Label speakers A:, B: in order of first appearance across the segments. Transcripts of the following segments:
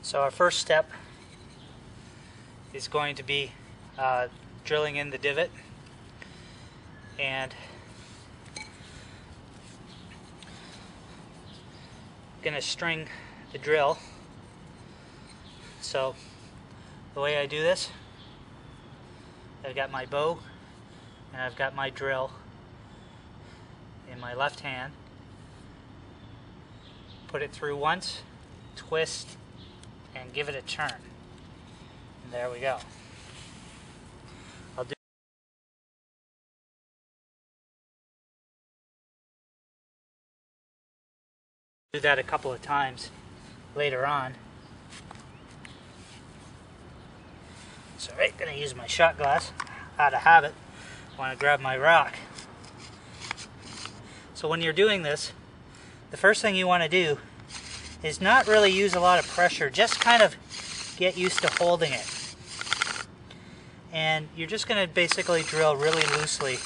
A: So our first step is going to be drilling in the divot, and going to string the drill. So the way I do this, I've got my bow and I've got my drill in my left hand. Put it through once, twist, and give it a turn. And there we go. I'll do that a couple of times later on. So I'm going to use my shot glass out of habit. I want to grab my rock. So when you're doing this, the first thing you want to do is not really use a lot of pressure, just kind of get used to holding it. And you're just going to basically drill really loosely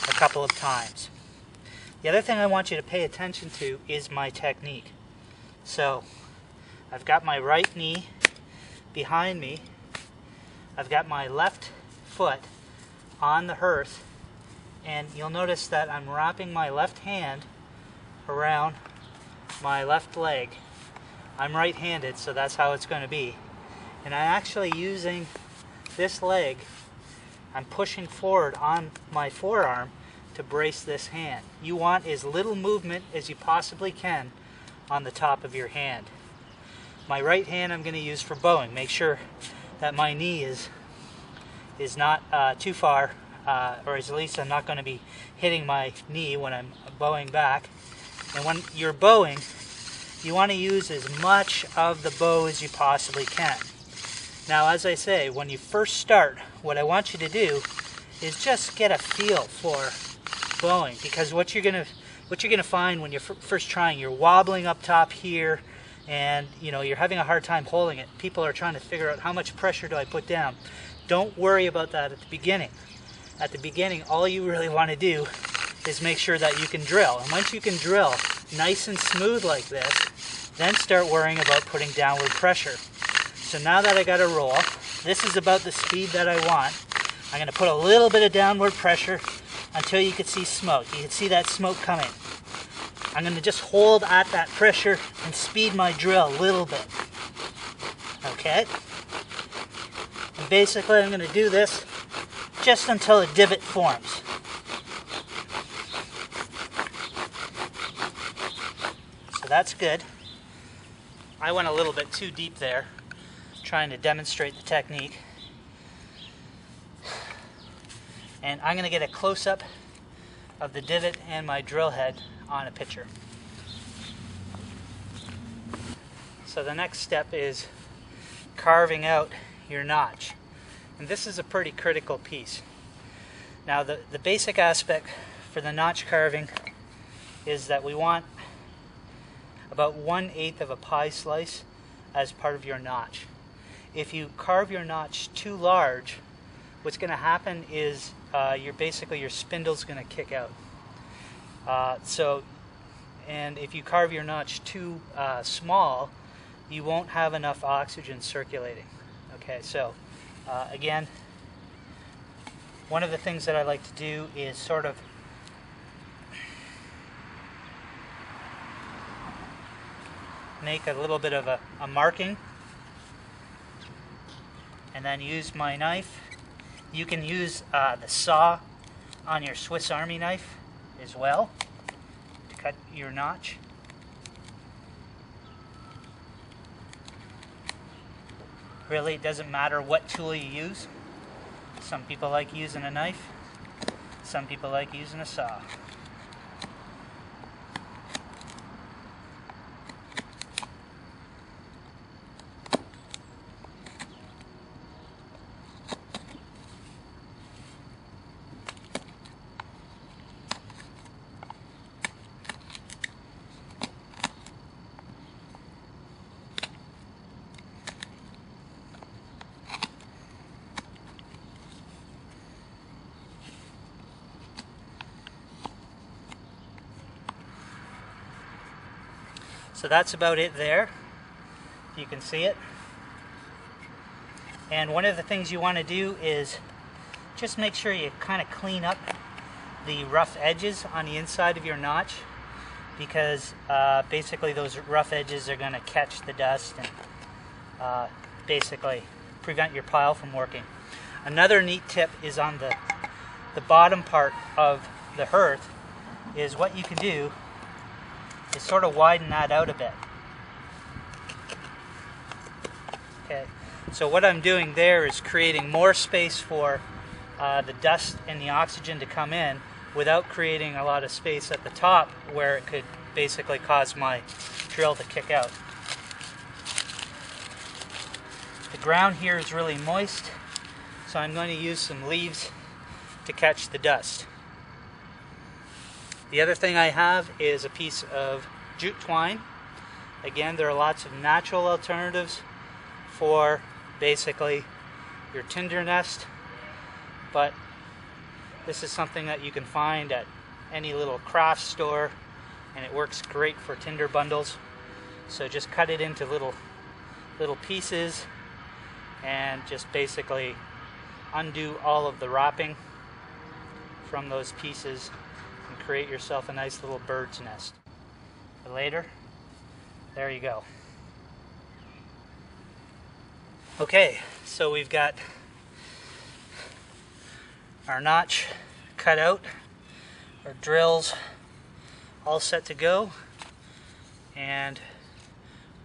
A: a couple of times. The other thing I want you to pay attention to is my technique. So I've got my right knee behind me. I've got my left foot on the hearth, and you'll notice that I'm wrapping my left hand around my left leg. I'm right-handed, so that's how it's going to be. And I'm actually using this leg, I'm pushing forward on my forearm to brace this hand. You want as little movement as you possibly can on the top of your hand. My right hand I'm going to use for bowing. Make sure that my knee is not too far, or at least I'm not going to be hitting my knee when I'm bowing back. And when you're bowing, you want to use as much of the bow as you possibly can. Now, as I say, when you first start, what I want you to do is just get a feel for bowing, because what you're gonna find when you're first trying, you're wobbling up top here, and you're having a hard time holding it. People are trying to figure out how much pressure do I put down. Don't worry about that at the beginning. At the beginning, all you really want to do is make sure that you can drill. And once you can drill nice and smooth like this, then start worrying about putting downward pressure. So now that I got a roll, this is about the speed that I want. I'm going to put a little bit of downward pressure until you can see smoke. You can see that smoke coming. I'm going to just hold at that pressure and speed my drill a little bit. Okay? And basically I'm going to do this just until a divot forms. So that's good. I went a little bit too deep there, trying to demonstrate the technique. And I'm going to get a close-up of the divot and my drill head on a picture. So the next step is carving out your notch. And this is a pretty critical piece. Now the basic aspect for the notch carving is that we want about 1/8 of a pie slice as part of your notch. If you carve your notch too large, what's going to happen is your spindle's going to kick out. And if you carve your notch too small, you won't have enough oxygen circulating. Okay, so again, one of the things that I like to do is sort of make a little bit of a marking, and then use my knife. You can use the saw on your Swiss Army knife as well to cut your notch. Really, it doesn't matter what tool you use. Some people like using a knife, some people like using a saw. So that's about it there. You can see it. And one of the things you want to do is just make sure you kind of clean up the rough edges on the inside of your notch, because basically those rough edges are going to catch the dust and basically prevent your pile from working. Another neat tip is on the bottom part of the hearth is what you can do is sort of widen that out a bit. Okay, so what I'm doing there is creating more space for the dust and the oxygen to come in without creating a lot of space at the top where it could basically cause my drill to kick out. The ground here is really moist, so I'm going to use some leaves to catch the dust. The other thing I have is a piece of jute twine. Again, there are lots of natural alternatives for basically your tinder nest, but this is something that you can find at any little craft store, and it works great for tinder bundles. So just cut it into little pieces and just basically undo all of the wrapping from those pieces and create yourself a nice little bird's nest. For later, there you go. Okay, so we've got our notch cut out, our drills all set to go, and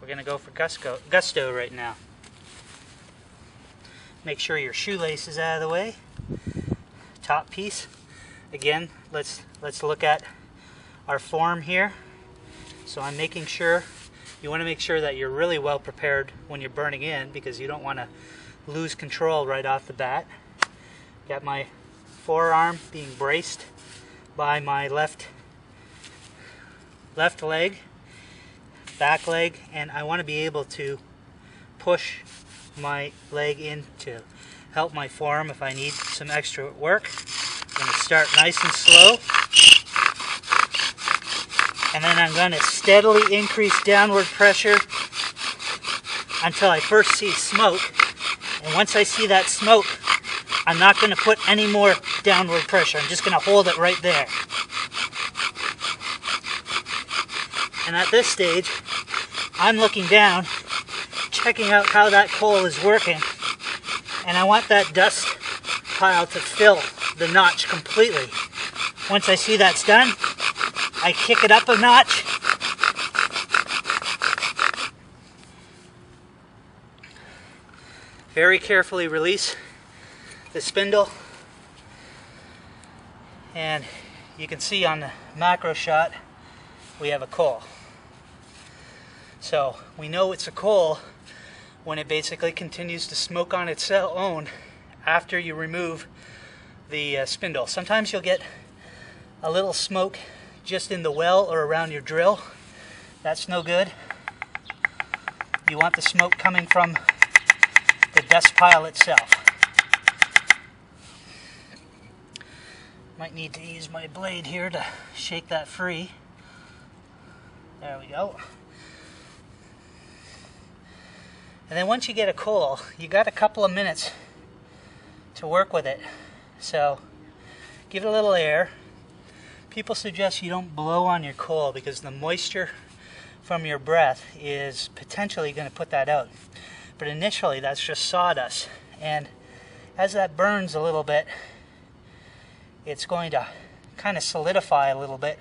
A: we're going to go for gusto right now. Make sure your shoelace is out of the way. Top piece. Again, let's look at our form here. So I'm making sure, you want to make sure that you're really well prepared when you're burning in, because you don't want to lose control right off the bat. Got my forearm being braced by my left leg, back leg, and I want to be able to push my leg in to help my forearm if I need some extra work. I'm going to start nice and slow, and then I'm going to steadily increase downward pressure until I first see smoke. And once I see that smoke, I'm not going to put any more downward pressure. I'm just going to hold it right there. And at this stage, I'm looking down, checking out how that coal is working, and I want that dust pile to fill the notch completely. Once I see that's done, I kick it up a notch, very carefully release the spindle, and you can see on the macro shot we have a coal. So we know it's a coal when it basically continues to smoke on its own after you remove the spindle. Sometimes you'll get a little smoke just in the well or around your drill. That's no good. You want the smoke coming from the dust pile itself. Might need to use my blade here to shake that free. There we go. And then once you get a coal, you got a couple of minutes to work with it. So give it a little air. People suggest you don't blow on your coal because the moisture from your breath is potentially going to put that out. But initially that's just sawdust. And as that burns a little bit, it's going to kind of solidify a little bit.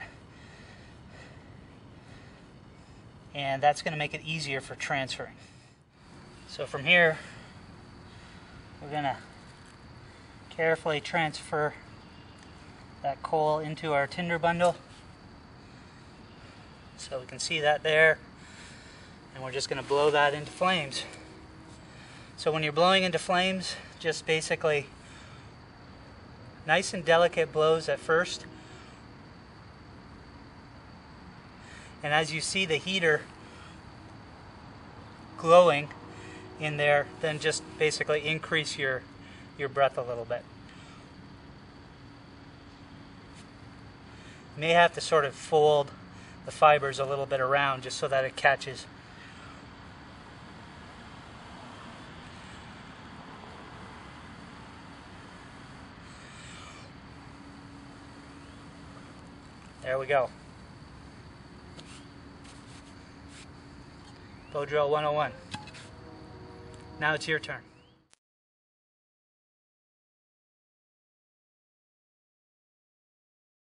A: And that's going to make it easier for transferring. So from here, we're going to carefully transfer that coal into our tinder bundle. So we can see that there, and we're just going to blow that into flames. So when you're blowing into flames, just basically nice and delicate blows at first. And as you see the heater glowing in there, then just basically increase your breath a little bit. You may have to sort of fold the fibers a little bit around just so that it catches. There we go. Bowdrill 101. Now it's your turn.